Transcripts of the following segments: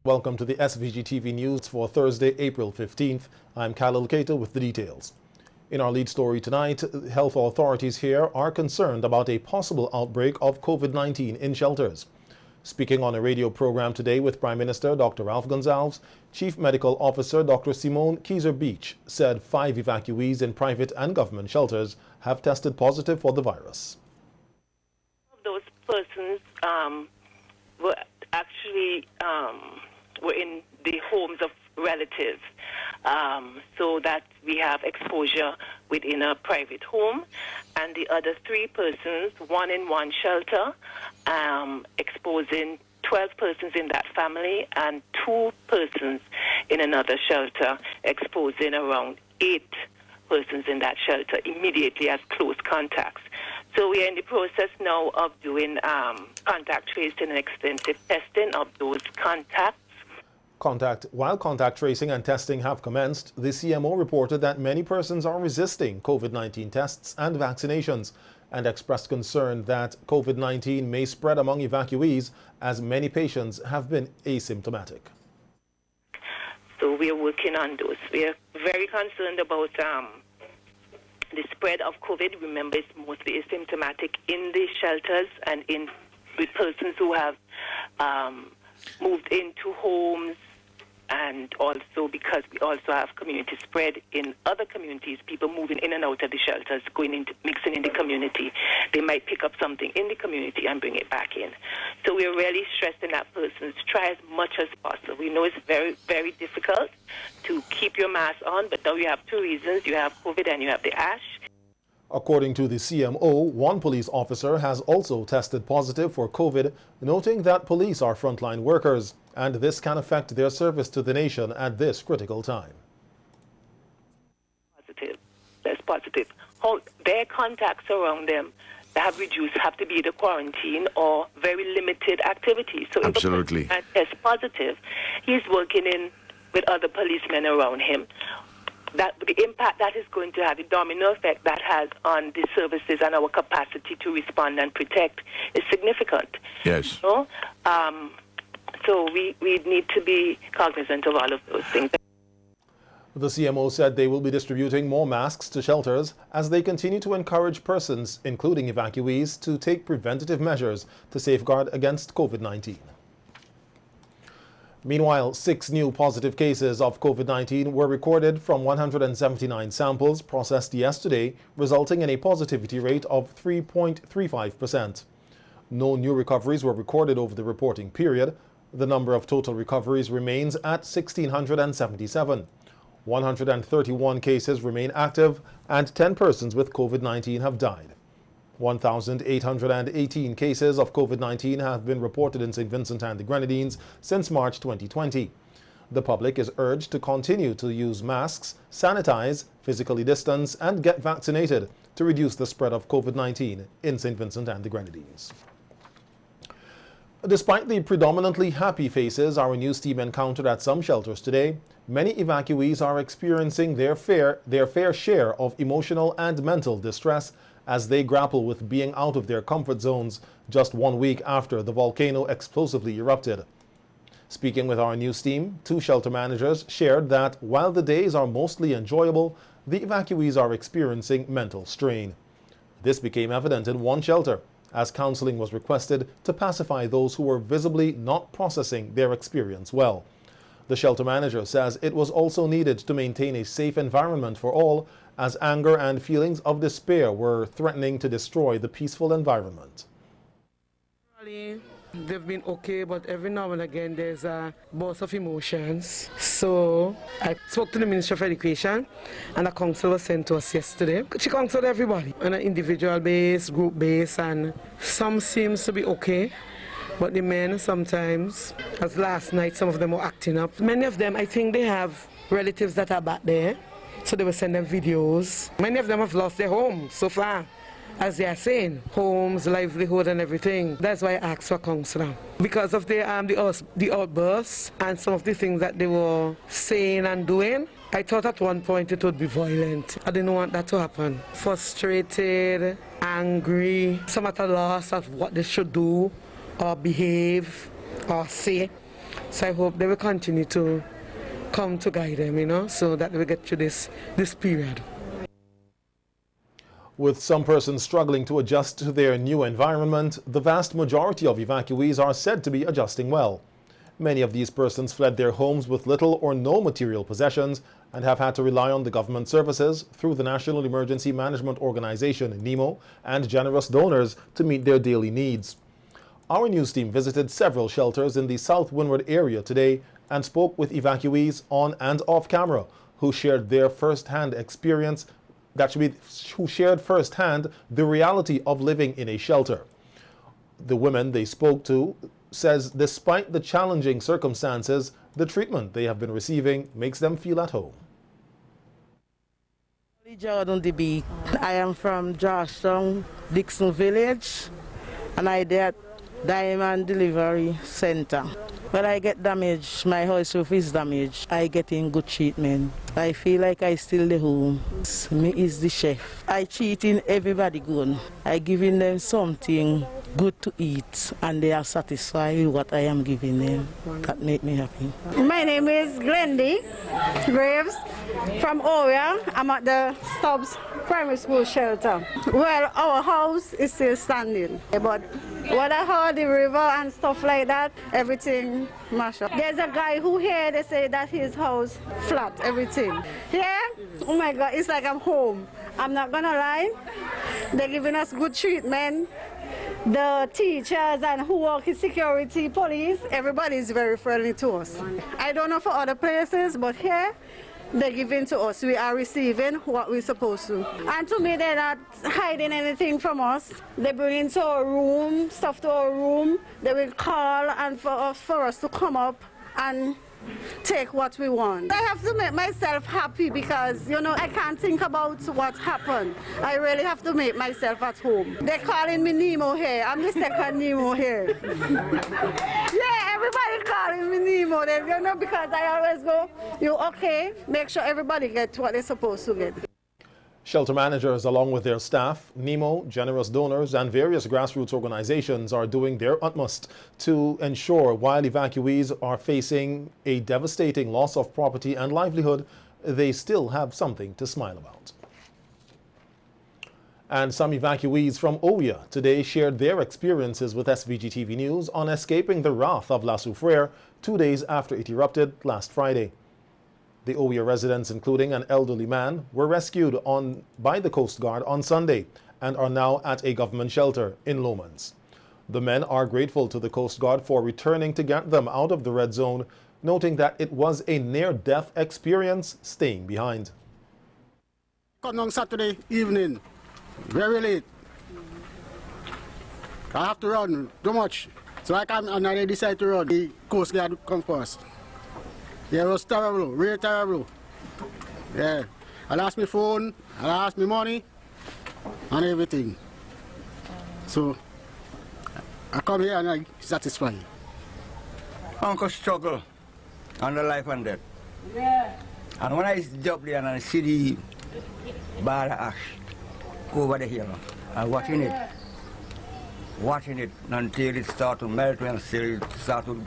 Welcome to the SVG-TV news for Thursday, April 15th. I'm Khalil Keita with the details. In our lead story tonight, health authorities here are concerned about a possible outbreak of COVID-19 in shelters. Speaking on a radio program today with Prime Minister Dr. Ralph Gonsalves, Chief Medical Officer Dr. Simone Kieser-Beach said 5 evacuees in private and government shelters have tested positive for the virus. Those persons were actually were in the homes of relatives, so that we have exposure within a private home, and the other 3 persons, one in one shelter, exposing 12 persons in that family, and 2 persons in another shelter, exposing around 8 persons in that shelter immediately as close contacts. So we are in the process now of doing contact tracing and extensive testing of those contacts. While contact tracing and testing have commenced, the CMO reported that many persons are resisting COVID-19 tests and vaccinations and expressed concern that COVID-19 may spread among evacuees as many patients have been asymptomatic. So we are working on those. We are very concerned about the spread of COVID. Remember, it's mostly asymptomatic in the shelters and with persons who have moved into homes, and also because we also have community spread in other communities, people moving in and out of the shelters, mixing in the community. They might pick up something in the community and bring it back in. So we're really stressing that persons try as much as possible. We know it's very, very difficult to keep your mask on, but now you have 2 reasons. You have COVID and you have the ash. According to the CMO, 1 police officer has also tested positive for COVID, noting that police are frontline workers, and this can affect their service to the nation at this critical time. Positive. That's positive. Their contacts around them that have reduced have to be the quarantine or very limited activities. So absolutely. If a person tests positive, he's working in with other policemen around him. That the impact that is going to have, the domino effect that has on the services and our capacity to respond and protect is significant. Yes. So we need to be cognizant of all of those things. The CMO said they will be distributing more masks to shelters as they continue to encourage persons, including evacuees, to take preventative measures to safeguard against COVID-19. Meanwhile, 6 new positive cases of COVID-19 were recorded from 179 samples processed yesterday, resulting in a positivity rate of 3.35%. No new recoveries were recorded over the reporting period. The number of total recoveries remains at 1,677. 131 cases remain active, and 10 persons with COVID-19 have died. 1,818 cases of COVID-19 have been reported in St. Vincent and the Grenadines since March 2020. The public is urged to continue to use masks, sanitize, physically distance, and get vaccinated to reduce the spread of COVID-19 in St. Vincent and the Grenadines. Despite the predominantly happy faces our news team encountered at some shelters today, many evacuees are experiencing their fair share of emotional and mental distress as they grapple with being out of their comfort zones just 1 week after the volcano explosively erupted. Speaking with our news team, 2 shelter managers shared that while the days are mostly enjoyable, the evacuees are experiencing mental strain. This became evident in one shelter, as counseling was requested to pacify those who were visibly not processing their experience well. The shelter manager says it was also needed to maintain a safe environment for all, as anger and feelings of despair were threatening to destroy the peaceful environment. They've been okay, but every now and again there's a burst of emotions. So I spoke to the Minister of Education, and a council was sent to us yesterday. She counseled everybody on an individual base, group base, and some seems to be okay. But the men sometimes, as last night, some of them were acting up. Many of them, I think they have relatives that are back there, so they will send them videos. Many of them have lost their homes so far, as they are saying, homes, livelihood and everything. That's why I asked for counseling. Because of the outbursts and some of the things that they were saying and doing, I thought at one point it would be violent. I didn't want that to happen. Frustrated, angry, some at a loss of what they should do or behave or say. So I hope they will continue to come to guide them, you know, so that we get through this period. With some persons struggling to adjust to their new environment, the vast majority of evacuees are said to be adjusting well. Many of these persons fled their homes with little or no material possessions and have had to rely on the government services through the National Emergency Management Organization, NEMO, and generous donors to meet their daily needs. Our news team visited several shelters in the South Windward area today and spoke with evacuees on and off camera who shared their first-hand experience who shared firsthand the reality of living in a shelter. The women they spoke to says despite the challenging circumstances, the treatment they have been receiving makes them feel at home. I am from Georgetown, Dixon Village, and I did Diamond Delivery Center. When I get damaged, my house roof is damaged, I get in good treatment. I feel like I still the home. Me is the chef. I treating everybody good. I giving them something good to eat and they are satisfied with what I am giving them. That make me happy. My name is Glendy Graves from Oria. I'm at the Stubbs Primary School shelter. Well, our house is still standing, but when I heard the river and stuff like that, everything mashed up. There's a guy who here, they say that his house flat, everything. Here, oh my God, it's like I'm home. I'm not gonna lie. They're giving us good treatment. The teachers and who work in security, police, everybody is very friendly to us. I don't know for other places, but here, they're giving to us. We are receiving what we're supposed to. And to me, they're not hiding anything from us. They bring into our room, stuff to our room. They will call and for us to come up and take what we want. I have to make myself happy because, you know, I can't think about what happened. I really have to make myself at home. They're calling me Nemo here. I'm the second Nemo here. Yeah, everybody calling me Nemo. They, you know, because I always go, you okay? Make sure everybody gets what they're supposed to get. Shelter managers, along with their staff, NEMO, generous donors, and various grassroots organizations are doing their utmost to ensure while evacuees are facing a devastating loss of property and livelihood, they still have something to smile about. And some evacuees from Oya today shared their experiences with SVG-TV News on escaping the wrath of La Soufrière 2 days after it erupted last Friday. The Oya residents, including an elderly man, were rescued by the Coast Guard on Sunday and are now at a government shelter in Lomans. The men are grateful to the Coast Guard for returning to get them out of the red zone, noting that it was a near-death experience staying behind. Come on Saturday evening, very late. I have to run too much, so I decide to run. The Coast Guard come first. Yeah, it was terrible, really terrible. Yeah, I lost my phone, I lost my money, and everything. So, I come here and I'm satisfied. Uncle struggle on the life and death. Yeah. And when I jump there and I see the bar of ash go over the hill, I'm watching it until it starts to melt and until it starts to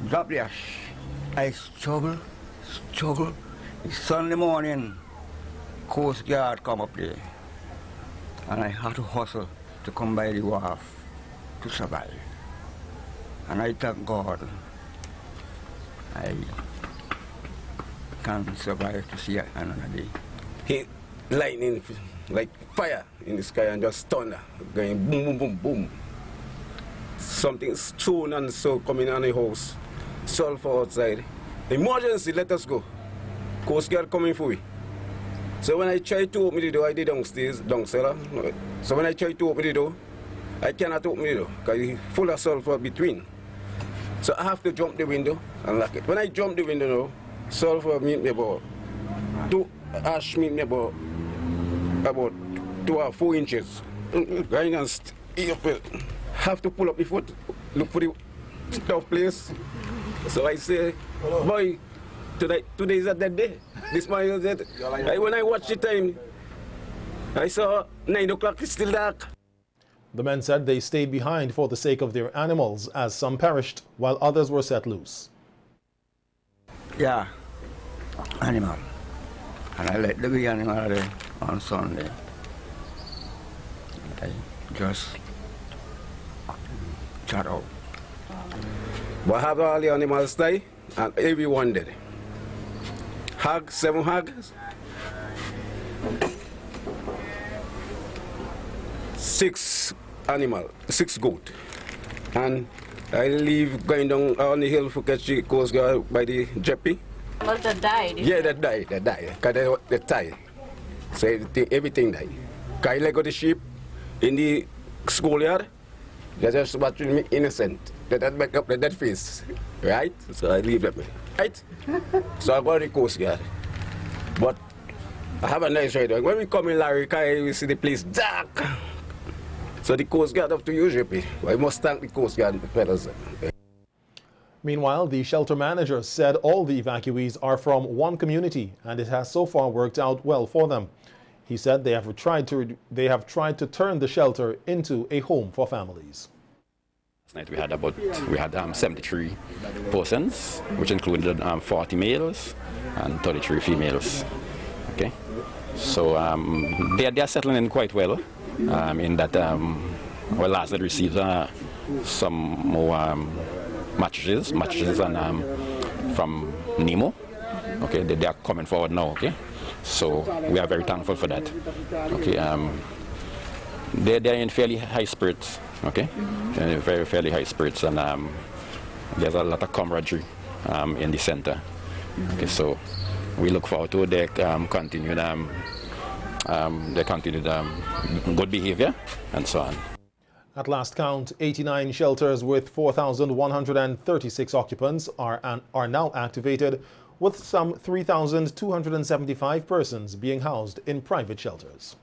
drop the ash. I struggle. It's Sunday morning, Coast Guard come up there. And I had to hustle to come by the wharf to survive. And I thank God I can survive to see another day. Hit lightning like fire in the sky and just thunder, going boom, boom, boom, boom. Something's thrown and so coming on the house. Sulfur outside. Emergency, let us go. Coast Guard coming for me. So when I try to open the door, I did downstairs, down cellar. So when I try to open the door, I cannot open the door because it's full of sulfur between. So I have to jump the window and lock it. When I jump the window now, sulfur meet me about 2 ash meet me about 2 or 4 inches. Going and have to pull up the foot, look for the tough place. So I say, boy, today is a dead day. This morning is dead. When I watch the time, I saw 9 o'clock, it's still dark. The men said they stayed behind for the sake of their animals, as some perished while others were set loose. Yeah, animal. And I let the big animal there on Sunday. I just shut out. But have all the animals die, and everyone dead. Hog, 7 hogs, 6 animal, 6 goat. And I leave going down on the hill for catch the Coast Guard by the Jeppy. Well, they died. Yeah, they died. Because they died. So everything died. Because I let go the sheep in the schoolyard, they just watching me innocent. They don't make up the dead face. Right? So I leave them. Right? So I go to the Coast Guard. But I have a nice ride. When we come in Larry, we see the place dark. So the Coast Guard have to use it. I must thank the Coast Guard fellas. Meanwhile, the shelter manager said all the evacuees are from one community and it has so far worked out well for them. He said they have tried to turn the shelter into a home for families. Last night we had 73 persons, which included 40 males and 33 females. Okay, so they are settling in quite well. In that, well, last night received some more mattresses and from Nemo. Okay, they are coming forward now. Okay, so we are very thankful for that. Okay, they're in fairly high spirits. Okay, fairly high spirits, and there's a lot of camaraderie in the center. Okay, so we look forward to their continued good behavior and so on. At last count, 89 shelters with 4,136 occupants are now activated, with some 3,275 persons being housed in private shelters.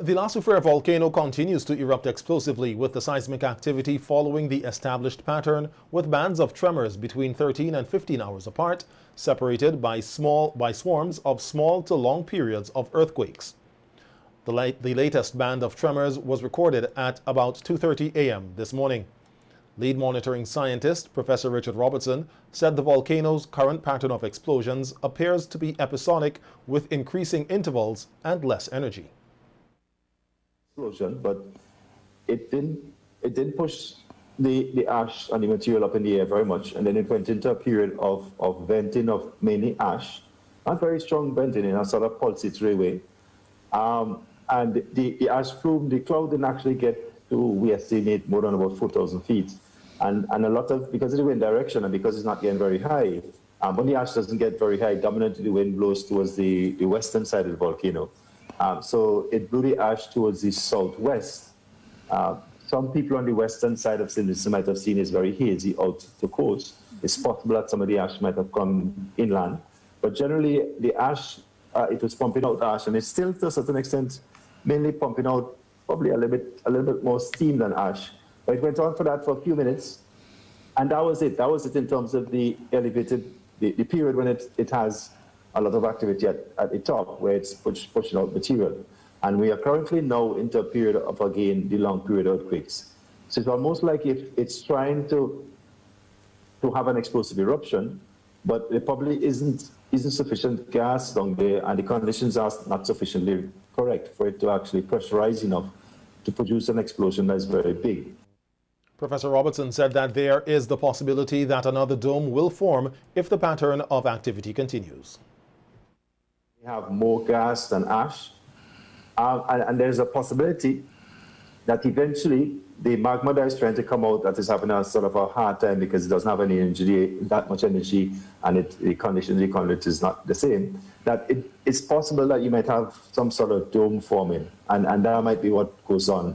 The La Soufrière volcano continues to erupt explosively, with the seismic activity following the established pattern, with bands of tremors between 13 and 15 hours apart, separated by swarms of small to long periods of earthquakes. The latest band of tremors was recorded at about 2:30 a.m. this morning. Lead monitoring scientist Professor Richard Robertson said the volcano's current pattern of explosions appears to be episodic, with increasing intervals and less energy. Explosion, but it didn't push the ash and the material up in the air very much, and then it went into a period of venting of mainly ash, not very strong venting in a sort of pulsatory way. And the ash plume, the cloud didn't actually get to, we estimate, more than about 4,000 feet. And a lot of, because of the wind direction and because it's not getting very high, when the ash doesn't get very high, dominantly the wind blows towards the western side of the volcano. So it blew the ash towards the southwest. Some people on the western side of St. Lucia might have seen it's very hazy out the coast. It's possible that some of the ash might have come inland. But generally, the ash, it was pumping out ash, and it's still, to a certain extent, mainly pumping out probably a little bit more steam than ash. But it went on for that for a few minutes, and that was it. That was it in terms of the elevated, the period when it has a lot of activity at the top, where it's pushing out material. And we are currently now into a period of, again, the long period earthquakes. So it's almost like if it's trying to have an explosive eruption, but there probably isn't sufficient gas down there, and the conditions are not sufficiently correct for it to actually pressurize enough to produce an explosion that's very big. Professor Robertson said that there is the possibility that another dome will form if the pattern of activity continues. We have more gas than ash, and there's a possibility that eventually the magma that is trying to come out, that is having a sort of a hard time because it doesn't have any energy, that much energy, and the condition of the conduit is not the same, that it's possible that you might have some sort of dome forming, and that might be what goes on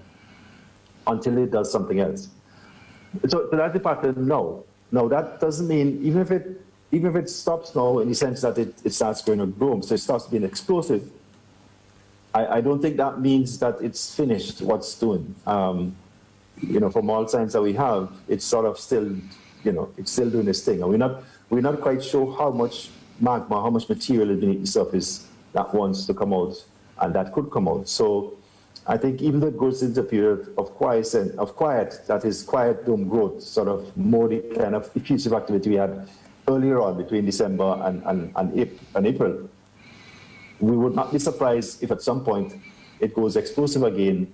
until it does something else. So that's the pattern now. Now, that doesn't mean, even if it stops now in the sense that it starts going to boom, so it starts being explosive, I don't think that means that it's finished what's doing. You know, from all signs that we have, it's sort of still, you know, it's still doing this thing. And we're not quite sure how much magma, how much material is beneath the surface that wants to come out and that could come out. So I think even though it goes into a period of quiet, that is quiet dome growth, sort of more the kind of effusive activity we had earlier on between December and April. We would not be surprised if at some point it goes explosive again.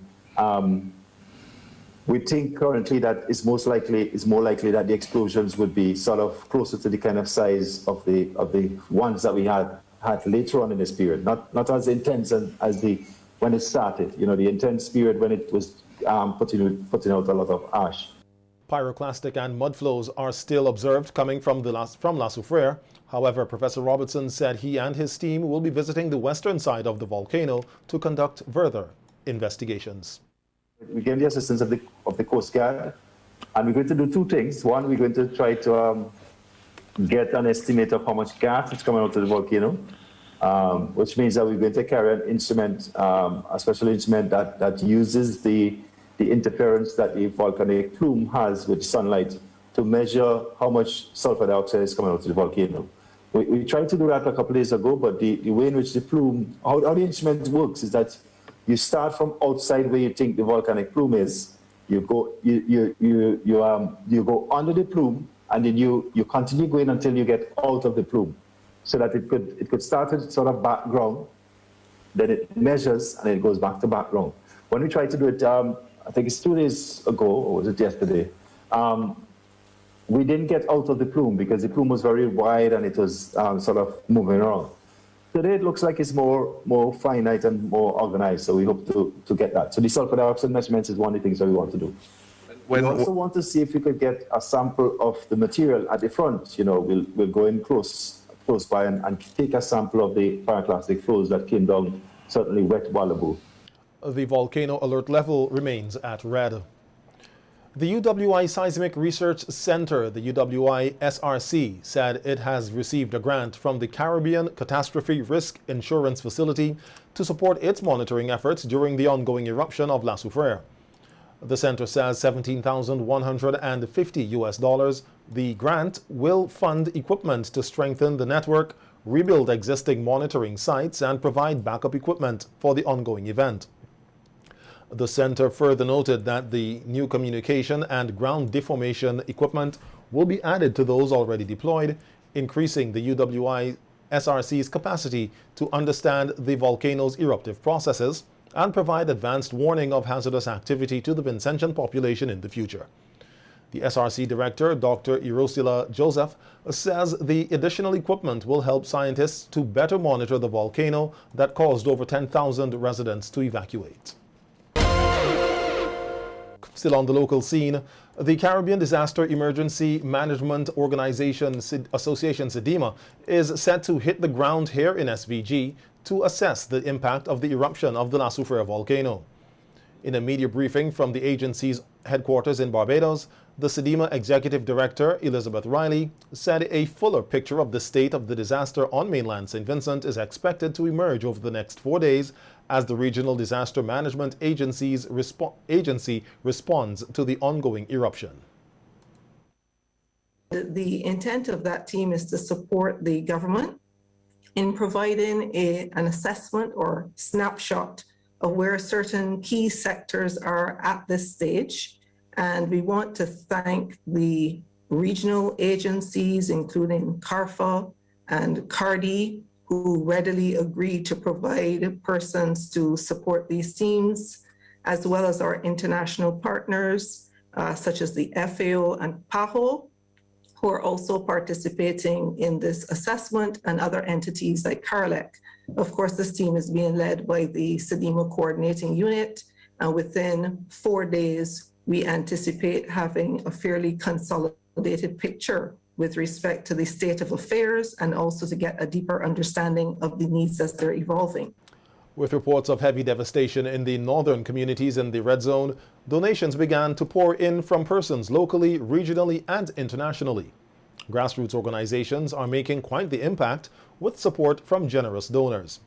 We think currently that it's more likely that the explosions would be sort of closer to the kind of size of the ones that we had later on in this period, not as intense as when it started. You know, the intense period when it was putting out a lot of ash. Pyroclastic and mud flows are still observed coming from La Soufrière. However, Professor Robertson said he and his team will be visiting the western side of the volcano to conduct further investigations. We get the assistance of the Coast Guard, and we're going to do two things. One, we're going to try to get an estimate of how much gas is coming out of the volcano, which means that we're going to carry an instrument, a special instrument that uses the interference that the volcanic plume has with sunlight to measure how much sulfur dioxide is coming out of the volcano. We tried to do that a couple of days ago, but the way in which the plume, how the instrument works is that you start from outside where you think the volcanic plume is. You go under the plume, and then you continue going until you get out of the plume, so that it could start at sort of background, then it measures and it goes back to background. When we tried to do it, I think it's 2 days ago, or was it yesterday? We didn't get out of the plume because the plume was very wide and it was sort of moving around. Today it looks like it's more finite and more organized, so we hope to get that. So the sulfur dioxide measurements is one of the things that we want to do. We also want to see if we could get a sample of the material at the front. You know, we'll go in close by and take a sample of the pyroclastic flows that came down, certainly wet Wallabu. The volcano alert level remains at red. The UWI Seismic Research Center, the UWI SRC, said it has received a grant from the Caribbean Catastrophe Risk Insurance Facility to support its monitoring efforts during the ongoing eruption of La Soufrière. The center says $17,150. The grant will fund equipment to strengthen the network, rebuild existing monitoring sites, and provide backup equipment for the ongoing event. The center further noted that the new communication and ground deformation equipment will be added to those already deployed, increasing the UWI SRC's capacity to understand the volcano's eruptive processes and provide advanced warning of hazardous activity to the Vincentian population in the future. The SRC director, Dr. Erosila Joseph, says the additional equipment will help scientists to better monitor the volcano that caused over 10,000 residents to evacuate. Still on the local scene, the Caribbean Disaster Emergency Management Organization Association SEDEMA is set to hit the ground here in SVG to assess the impact of the eruption of the La Soufrière volcano. In a media briefing from the agency's headquarters in Barbados, the SEDEMA Executive Director, Elizabeth Riley, said a fuller picture of the state of the disaster on mainland St. Vincent is expected to emerge over the next 4 days as the Regional Disaster Management Agency responds to the ongoing eruption. The intent of that team is to support the government in providing an assessment or snapshot of where certain key sectors are at this stage. And we want to thank the regional agencies, including CARFA and CARDI, who readily agreed to provide persons to support these teams, as well as our international partners, such as the FAO and PAHO, who are also participating in this assessment, and other entities like CARLEC. Of course, this team is being led by the SEDEMA Coordinating Unit, and within 4 days, we anticipate having a fairly consolidated picture with respect to the state of affairs and also to get a deeper understanding of the needs as they're evolving. With reports of heavy devastation in the northern communities in the red zone, donations began to pour in from persons locally, regionally, and internationally. Grassroots organizations are making quite the impact with support from generous donors.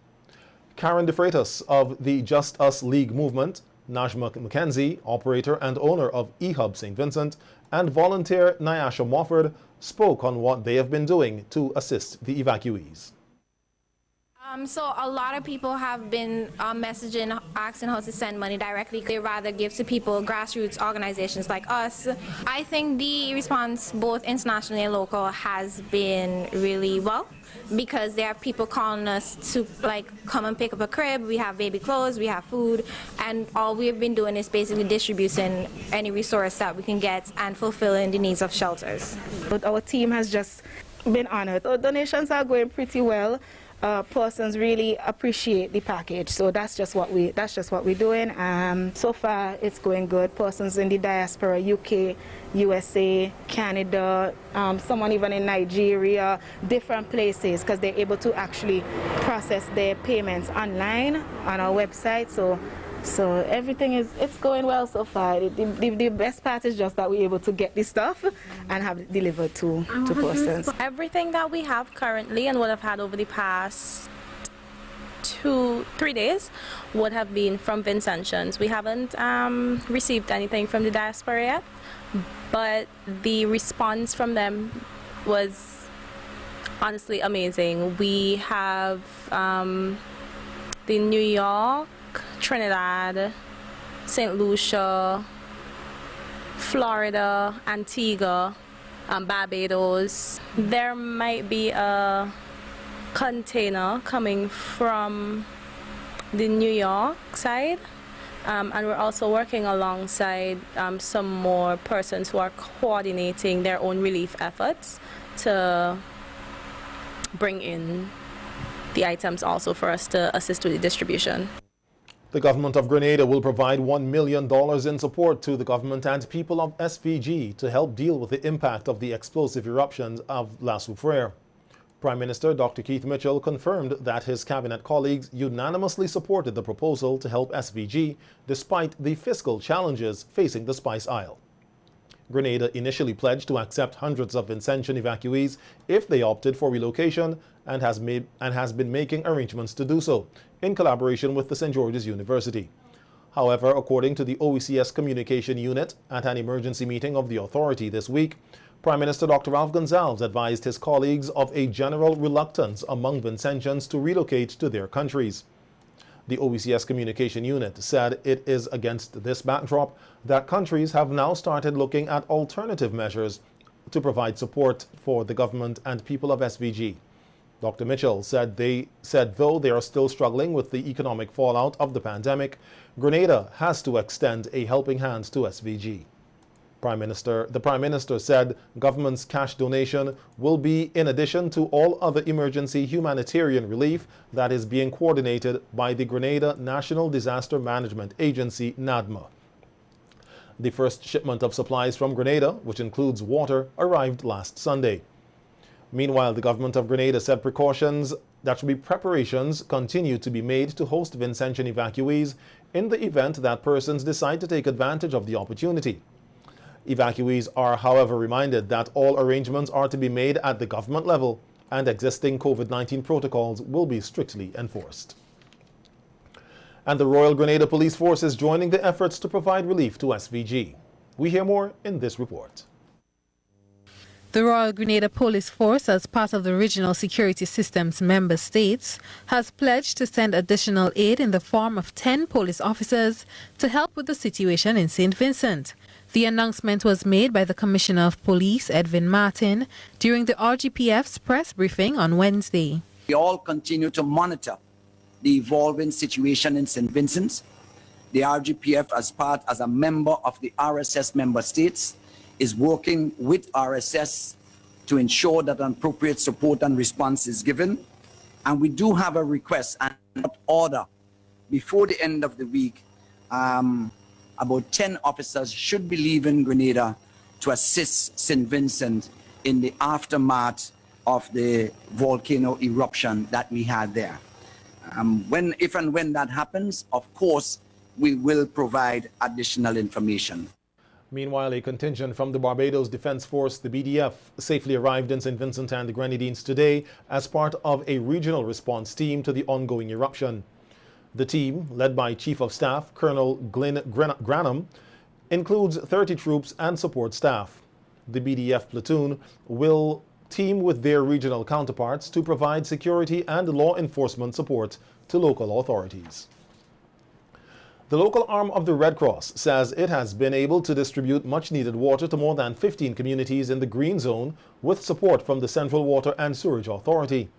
Karen DeFreitas of the Just Us League movement, Najma McKenzie, operator and owner of eHub St. Vincent, and volunteer Nyasha Mofford spoke on what they have been doing to assist the evacuees. So a lot of people have been messaging, asking how to send money directly. They rather give to people, grassroots organizations like us. I think the response, both internationally and local, has been really well, because there are people calling us to come and pick up a crib. We have baby clothes, we have food, and all we've been doing is basically distributing any resource that we can get and fulfilling the needs of shelters. But our team has just been honored. Our donations are going pretty well. Persons really appreciate the package, so that's just what we're doing. So far it's going good. Persons in the diaspora, UK, USA, Canada, someone even in Nigeria, different places, because they're able to actually process their payments online on our website. So everything it's going well so far. The best part is just that we're able to get this stuff and have it delivered to persons. Everything that we have currently and what I've had over the past 2-3 days would have been from Vincentians. We haven't received anything from the diaspora yet, but the response from them was honestly amazing. We have the New York, Trinidad, St. Lucia, Florida, Antigua, Barbados. There might be a container coming from the New York side, and we're also working alongside some more persons who are coordinating their own relief efforts to bring in the items also for us to assist with the distribution. The government of Grenada will provide $1 million in support to the government and people of SVG to help deal with the impact of the explosive eruptions of La Soufrière. Prime Minister Dr. Keith Mitchell confirmed that his cabinet colleagues unanimously supported the proposal to help SVG despite the fiscal challenges facing the Spice Isle. Grenada initially pledged to accept hundreds of Vincentian evacuees if they opted for relocation and has been making arrangements to do so, in collaboration with the St. George's University. However, according to the OECS Communication Unit at an emergency meeting of the authority this week, Prime Minister Dr. Ralph Gonsalves advised his colleagues of a general reluctance among Vincentians to relocate to their countries. The OECS Communication Unit said it is against this backdrop that countries have now started looking at alternative measures to provide support for the government and people of SVG. Dr. Mitchell said though they are still struggling with the economic fallout of the pandemic, Grenada has to extend a helping hand to SVG. The Prime Minister said government's cash donation will be in addition to all other emergency humanitarian relief that is being coordinated by the Grenada National Disaster Management Agency, NADMA. The first shipment of supplies from Grenada, which includes water, arrived last Sunday. Meanwhile, the government of Grenada said preparations continue to be made to host Vincentian evacuees in the event that persons decide to take advantage of the opportunity. Evacuees are, however, reminded that all arrangements are to be made at the government level and existing COVID-19 protocols will be strictly enforced. And the Royal Grenada Police Force is joining the efforts to provide relief to SVG. We hear more in this report. The Royal Grenada Police Force, as part of the Regional Security System's member states, has pledged to send additional aid in the form of 10 police officers to help with the situation in St. Vincent. The announcement was made by the Commissioner of Police, Edwin Martin, during the RGPF's press briefing on Wednesday. We all continue to monitor the evolving situation in St. Vincent. The RGPF, as a member of the RSS member states, is working with RSS to ensure that appropriate support and response is given. And we do have a request and order before the end of the week. About 10 officers should be leaving Grenada to assist St. Vincent in the aftermath of the volcano eruption that we had there. If and when that happens, of course, we will provide additional information. Meanwhile, a contingent from the Barbados Defense Force, the BDF, safely arrived in St. Vincent and the Grenadines today as part of a regional response team to the ongoing eruption. The team, led by Chief of Staff Colonel Glenn Granham, includes 30 troops and support staff. The BDF platoon will team with their regional counterparts to provide security and law enforcement support to local authorities. The local arm of the Red Cross says it has been able to distribute much-needed water to more than 15 communities in the Green Zone with support from the Central Water and Sewerage Authority.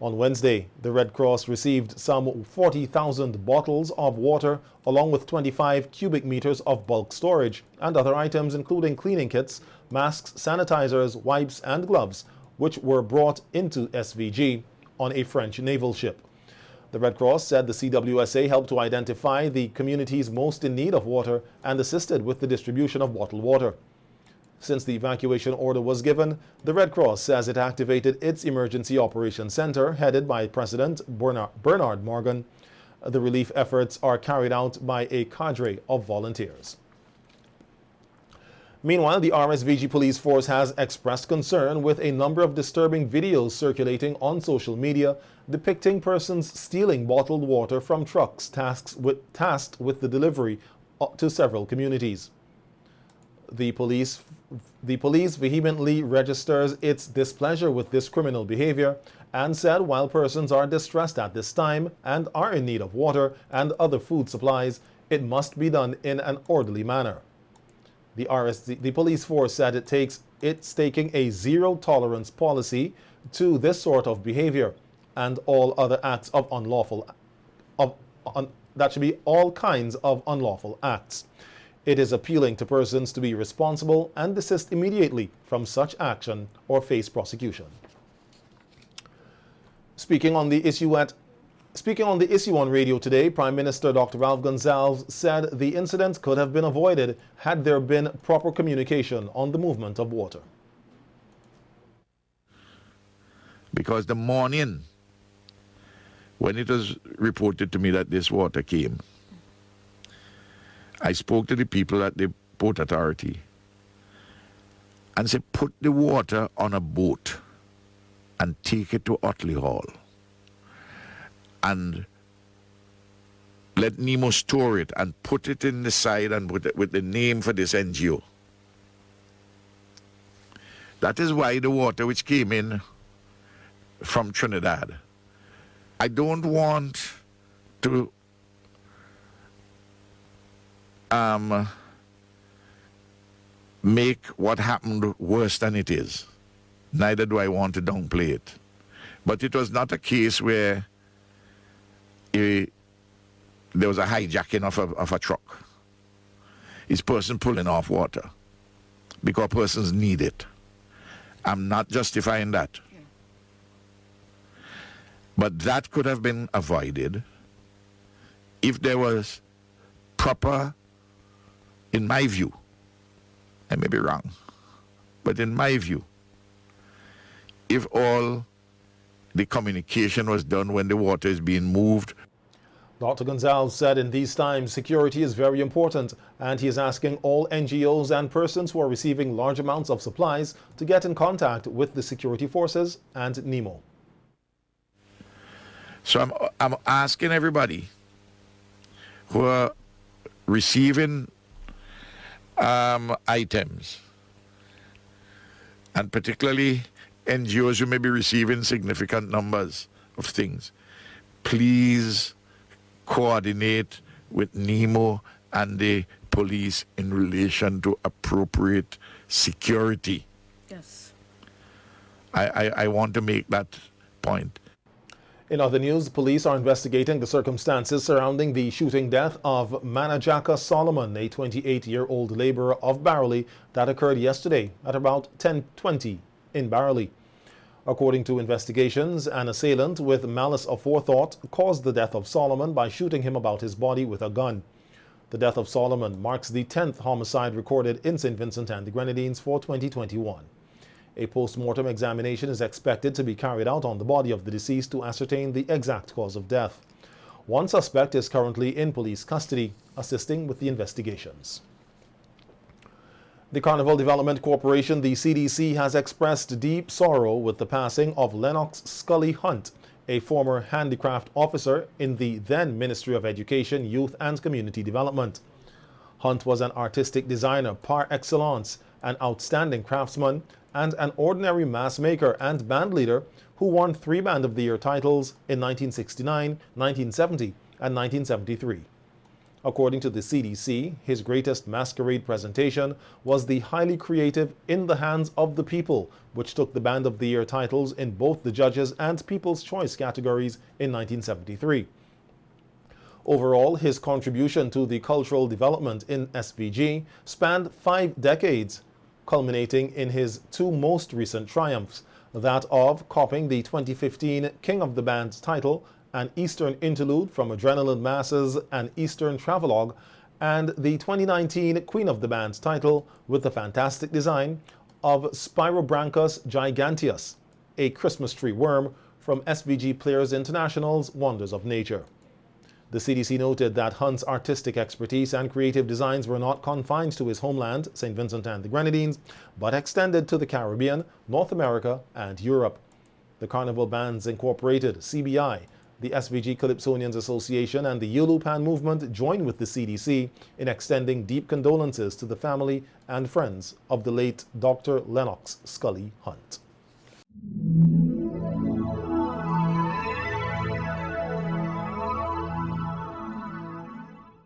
On Wednesday, the Red Cross received some 40,000 bottles of water along with 25 cubic meters of bulk storage and other items including cleaning kits, masks, sanitizers, wipes and gloves, which were brought into SVG on a French naval ship. The Red Cross said the CWSA helped to identify the communities most in need of water and assisted with the distribution of bottled water. Since the evacuation order was given, the Red Cross says it activated its Emergency Operations Center, headed by President Bernard Morgan. The relief efforts are carried out by a cadre of volunteers. Meanwhile, the RSVG police force has expressed concern with a number of disturbing videos circulating on social media depicting persons stealing bottled water from trucks tasked with the delivery to several communities. The police vehemently registers its displeasure with this criminal behavior and said while persons are distressed at this time and are in need of water and other food supplies, it must be done in an orderly manner. The police force said it's taking a zero-tolerance policy to this sort of behavior and all other acts of that should be all kinds of unlawful acts. It is appealing to persons to be responsible and desist immediately from such action or face prosecution. Speaking on the issue on radio today, Prime Minister Dr. Ralph Gonsalves said the incident could have been avoided had there been proper communication on the movement of water. Because the morning when it was reported to me that this water came, I spoke to the people at the Port Authority and said, put the water on a boat and take it to Otley Hall and let Nemo store it and put it in the side and put it with the name for this NGO. That is why the water which came in from Trinidad, I don't want to make what happened worse than it is. Neither do I want to downplay it. But it was not a case where there was a hijacking of a truck. It's person pulling off water because persons need it. I'm not justifying that. But that could have been avoided if there was proper, in my view, I may be wrong, but in my view, if all the communication was done when the water is being moved. Dr. Gonsalves said in these times security is very important and he is asking all NGOs and persons who are receiving large amounts of supplies to get in contact with the security forces and NEMO. So I'm asking everybody who are receiving items, and particularly NGOs who may be receiving significant numbers of things, please coordinate with NEMO and the police in relation to appropriate security. Yes. I want to make that point. In other news, police are investigating the circumstances surrounding the shooting death of Manajaka Solomon, a 28-year-old laborer of Barrowley, that occurred yesterday at about 10:20 in Barrowley. According to investigations, an assailant with malice aforethought caused the death of Solomon by shooting him about his body with a gun. The death of Solomon marks the 10th homicide recorded in St. Vincent and the Grenadines for 2021. A post-mortem examination is expected to be carried out on the body of the deceased to ascertain the exact cause of death. One suspect is currently in police custody, assisting with the investigations. The Carnival Development Corporation, the CDC, has expressed deep sorrow with the passing of Lennox Scully Hunt, a former handicraft officer in the then Ministry of Education, Youth and Community Development. Hunt was an artistic designer par excellence, an outstanding craftsman, and an ordinary mass maker and band leader who won 3 Band of the Year titles in 1969, 1970, and 1973. According to the CDC, his greatest masquerade presentation was the highly creative In the Hands of the People, which took the Band of the Year titles in both the Judges and People's Choice categories in 1973. Overall, his contribution to the cultural development in SVG spanned 5 decades, culminating in his 2 most recent triumphs, that of copping the 2015 King of the Band title, an Eastern interlude from Adrenaline Masses and Eastern Travelogue, and the 2019 Queen of the Band title with the fantastic design of Spirobranchus giganteus, a Christmas tree worm from SVG Players International's Wonders of Nature. The CDC noted that Hunt's artistic expertise and creative designs were not confined to his homeland, St. Vincent and the Grenadines, but extended to the Caribbean, North America, and Europe. The Carnival Bands Incorporated, CBI, the SVG Calypsonians Association, and the Yulupan movement join with the CDC in extending deep condolences to the family and friends of the late Dr. Lennox Scully Hunt.